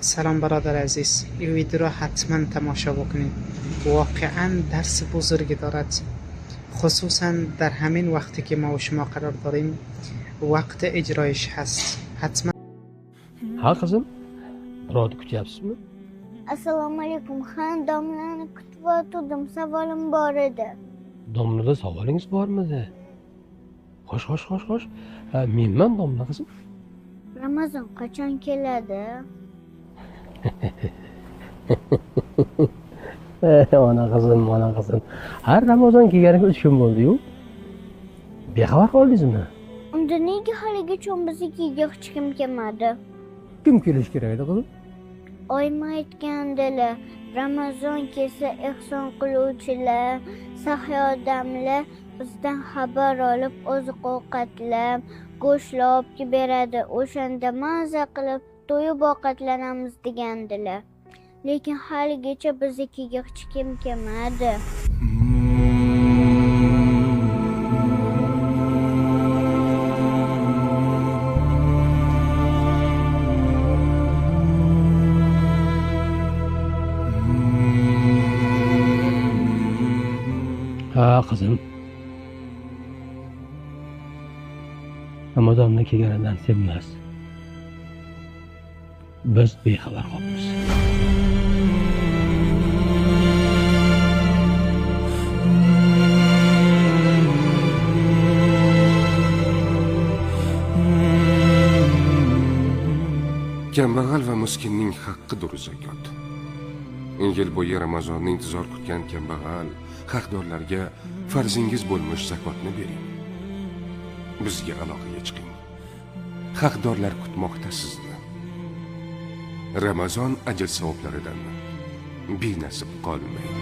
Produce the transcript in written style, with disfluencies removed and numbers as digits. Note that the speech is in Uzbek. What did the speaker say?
سلام برادر عزیز، این ویدیو را حتما تماشا بکنید. واقعا درس بزرگی دارد، خصوصا در همین وقتی که ما و شما قرار داریم وقت اجرایش هست. حتما. Ha kızım, birovni kutyapsizmi? Assalomu alaykum. Han domlani kutib o'tirdim. Savolim bor edi. Domlada savolingiz bormidi? Xo'sh. Menman domla qizim. Ramazon qachon keladi? Ona qizim. Har Ramazon kelganiga 3 kun bo'ldi-yu. Bexabar qoldingizmi? Unda nega haligacha biznikiga hech kim kelmadi? Kim kelish kerak edi qizim? Oyim aytgandilar, Ramazon kelsa ehson qiluvchilar, saxiy odamlar bizdan xabar olib oziq-ovqatlar, go'shtlar olib beradi. O'shanda maza qilib to'yib ovqatlanamiz degandilar. Lekin haligacha biznikiga hech kim kelmadi. Ha qizim. Ramazonda kelganidan sevmas. Biz bexabar qolamiz. Kambag'al va miskinning haqqidir zakot. Yil bo'yi Ramazonni intizor kutgan kambag'al haqdorlarga farzingiz bo'lmish zakotni bering. Bizga aloqaga chiqing. Haqdorlar kutmoqda sizni. Ramazon ajr savoblaridan benasib qolmang.